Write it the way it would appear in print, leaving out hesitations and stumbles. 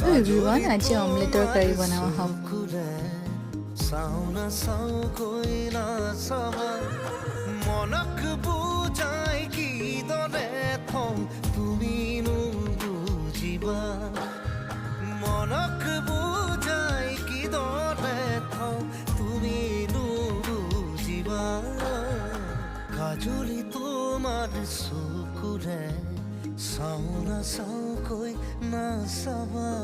Everyone, আজি অমলেটৰ কাৰী বনাওঁ আহক। চাওনা চাওকৈ নাচাবা মনক বুজাই কিদৰে থওঁ তুমিনো বুজিবা মনক বুজাই কিদৰে থওঁ তুমিনো বুজিবা কাজলি তোমাৰ চকুৰে চাওনা চাওকৈ নাচাবা